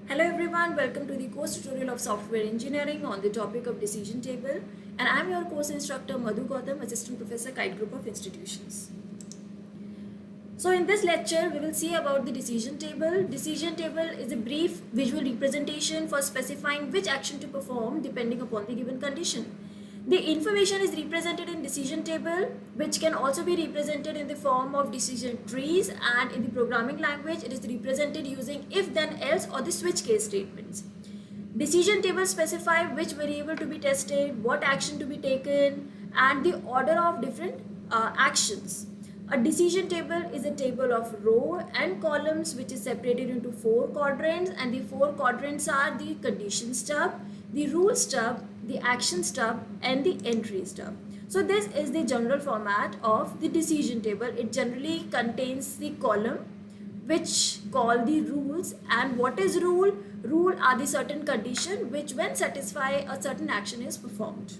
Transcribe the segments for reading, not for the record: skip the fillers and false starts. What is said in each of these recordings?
Hello everyone, welcome to the course tutorial of software engineering on the topic of decision table, and I am your course instructor Madhu Gautam, Assistant Professor, Kite Group of Institutions. So in this lecture we will see about the decision table. Decision table is a brief visual representation for specifying which action to perform depending upon the given condition. The information is represented in decision table, which can also be represented in the form of decision trees, and in the programming language it is represented using if then else or the switch case statements. Decision tables specify which variable to be tested, what action to be taken, and the order of different actions. A decision table is a table of row and columns which is separated into four quadrants, and the four quadrants are the condition stub, the rule stub, the action stub, and the entry stub. So this is the general format of the decision table. It generally contains the column which call the rules. And what is rule? Rule are the certain condition which when satisfy a certain action is performed.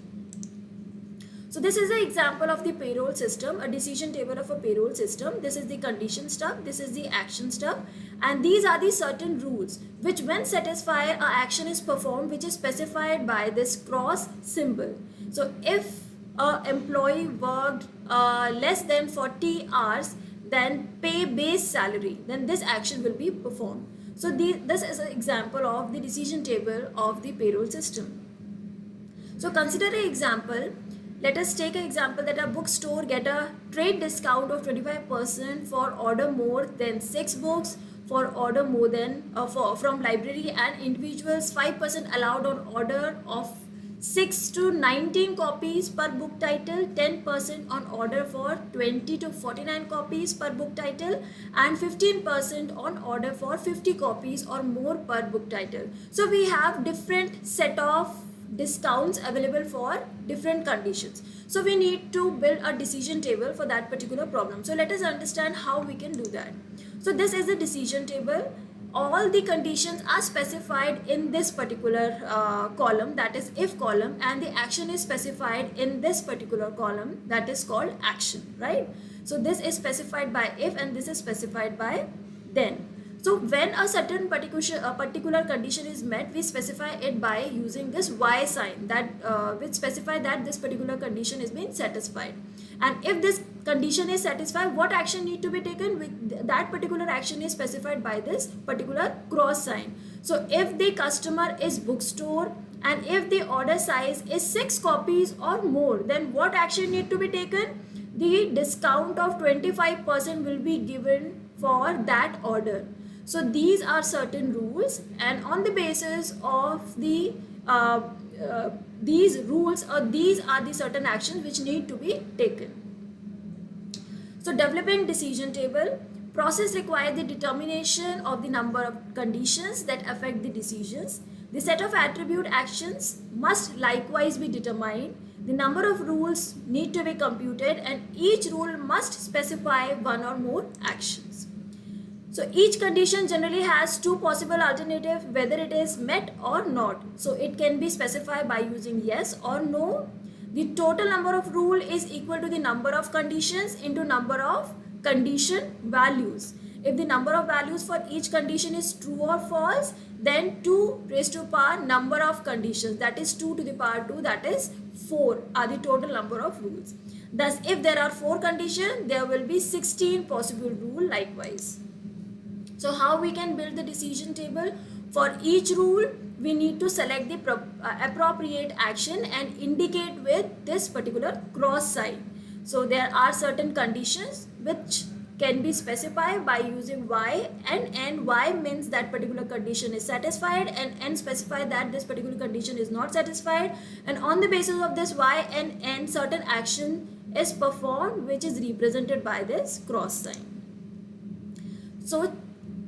So this is an example of the payroll system, a decision table of a payroll system. This is the condition stub, this is the action stub, and these are the certain rules which when satisfy a action is performed, which is specified by this cross symbol. So if a employee worked less than 40 hours, then pay base salary, then this action will be performed. So this is an example of the decision table of the payroll system. So consider an example. Let us take an example that a bookstore get a trade discount of 25% for order more than 6 books, for order more than from library, and individuals 5% allowed on order of 6 to 19 copies per book title, 10% on order for 20 to 49 copies per book title, and 15% on order for 50 copies or more per book title. So we have different set of discounts available for different conditions. So we need to build a decision table for that particular problem. So let us understand how we can do that. So this is a decision table. All the conditions are specified in this particular column, that is if column, and the action is specified in this particular column, that is called action, right? So this is specified by if and this is specified by then. So when a certain particular condition is met, we specify it by using this Y sign that which specify that this particular condition is being satisfied. And if this condition is satisfied, what action need to be taken? With that particular action is specified by this particular cross sign. So if the customer is bookstore and if the order size is 6 copies or more, then what action need to be taken? The discount of 25% will be given for that order. So these are certain rules, and on the basis of the these rules, or these are the certain actions which need to be taken. So developing decision table process requires the determination of the number of conditions that affect the decisions. The set of attribute actions must likewise be determined. The number of rules need to be computed, and each rule must specify one or more actions. So each condition generally has two possible alternatives, whether it is met or not. So it can be specified by using yes or no. The total number of rule is equal to the number of conditions into number of condition values. If the number of values for each condition is true or false, then 2 raised to power number of conditions, that is 2 to the power 2, that is 4, are the total number of rules. Thus, if there are 4 conditions, there will be 16 possible rules likewise. So how we can build the decision table? For each rule, we need to select the appropriate action and indicate with this particular cross sign. So there are certain conditions which can be specified by using Y and N. Y means that particular condition is satisfied, and N specify that this particular condition is not satisfied, and on the basis of this Y and N, certain action is performed which is represented by this cross sign. So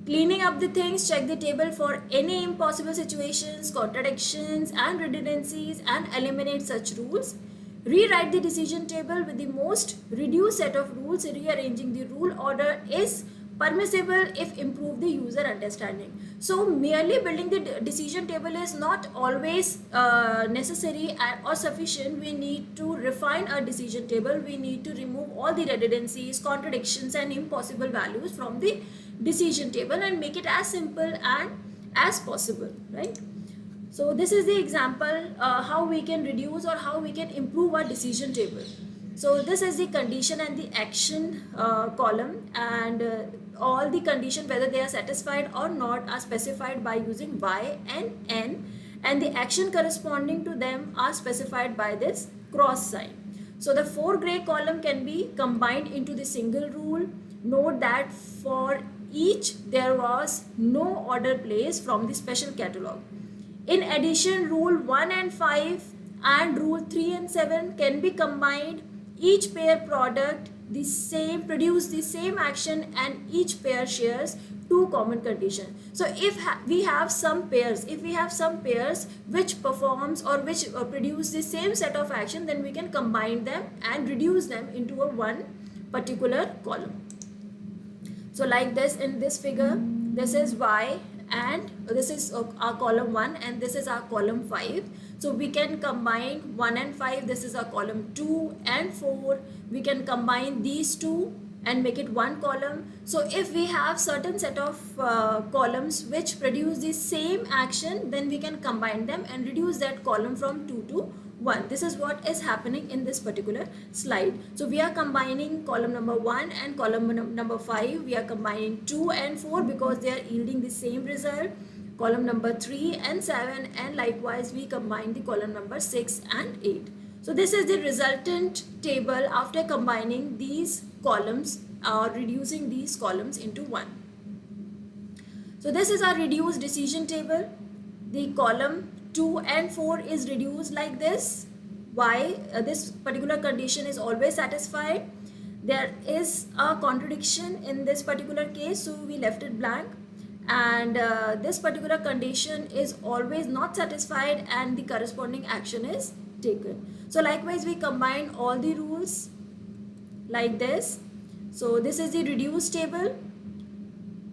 cleaning up the things, check the table for any impossible situations, contradictions, and redundancies, and eliminate such rules. Rewrite the decision table with the most reduced set of rules. Rearranging the rule order is permissible if improve the user understanding. So merely building the decision table is not always necessary or sufficient. We need to refine our decision table. We need to remove all the redundancies, contradictions, and impossible values from the decision table and make it as simple and as possible, right? So this is the example how we can reduce or how we can improve our decision table. So this is the condition and the action column, and all the condition, whether they are satisfied or not, are specified by using Y and N, and the action corresponding to them are specified by this cross sign. So the 4 gray column can be combined into the single rule. Note that for each there was no order placed from the special catalog. In addition, rule 1 and 5 and rule 3 and 7 can be combined. Each pair product the same produce the same action, and each pair shares 2 common conditions. So if we have some pairs, which performs or which produce the same set of action, then we can combine them and reduce them into a one particular column. So like this, in this figure, this is Y and this is our column 1 and this is our column 5. So we can combine 1 and 5. This is our column 2 and 4. We can combine these two and make it one column. So if we have certain set of columns which produce the same action, then we can combine them and reduce that column from 2 to 1. This is what is happening in this particular slide. So we are combining column number 1 and column number 5. We are combining 2 and 4 because they are yielding the same result. Column number 3 and 7, and likewise we combine the column number 6 and 8. So this is the resultant table after combining these columns or reducing these columns into one. So this is our reduced decision table. The column 2 and 4 is reduced like this. Why? This particular condition is always satisfied. There is a contradiction in this particular case, so we left it blank. And this particular condition is always not satisfied and the corresponding action is taken. So likewise we combine all the rules like this. So this is the reduced table.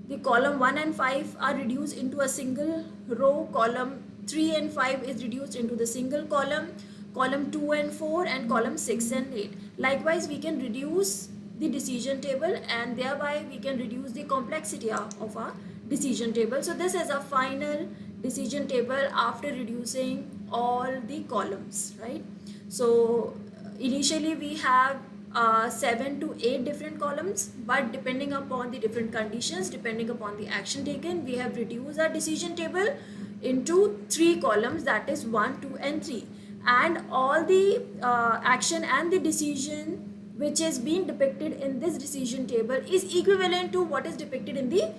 The column 1 and 5 are reduced into a single row. Column 3 and 5 is reduced into the single column. Column 2 and 4 and column 6 and 8. Likewise we can reduce the decision table and thereby we can reduce the complexity of our decision table. So this is a final decision table after reducing all the columns, right? So initially we have 7 to 8 different columns, but depending upon the different conditions, depending upon the action taken, we have reduced our decision table into 3 columns, that is 1, 2 and 3, and all the action and the decision which is being depicted in this decision table is equivalent to what is depicted in the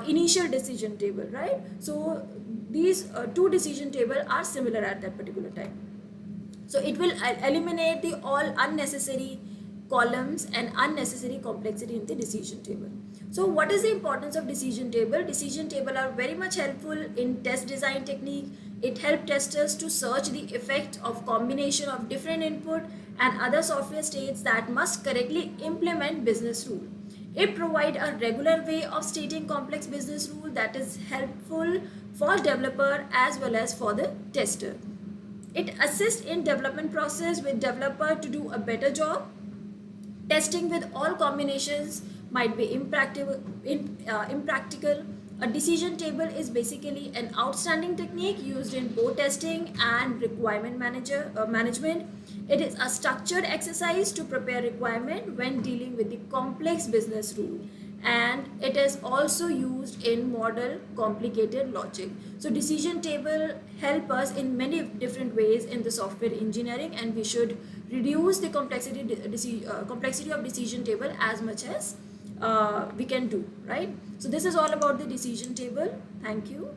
initial decision table, right? So these two decision tables are similar at that particular time. So it will eliminate the all unnecessary columns and unnecessary complexity in the decision table. So what is the importance of decision table? Decision table are very much helpful in test design technique. It helps testers to search the effect of combination of different input and other software states that must correctly implement business rule. It provides a regular way of stating complex business rule that is helpful for developer as well as for the tester. It assists in development process with developer to do a better job. Testing with all combinations might be impractical. A decision table is basically an outstanding technique used in both testing and requirement management. It is a structured exercise to prepare requirement when dealing with the complex business rule, and it is also used in model complicated logic. So decision table help us in many different ways in the software engineering, and we should reduce the complexity of decision table as much as we can do, right? So this is all about the decision table. Thank you.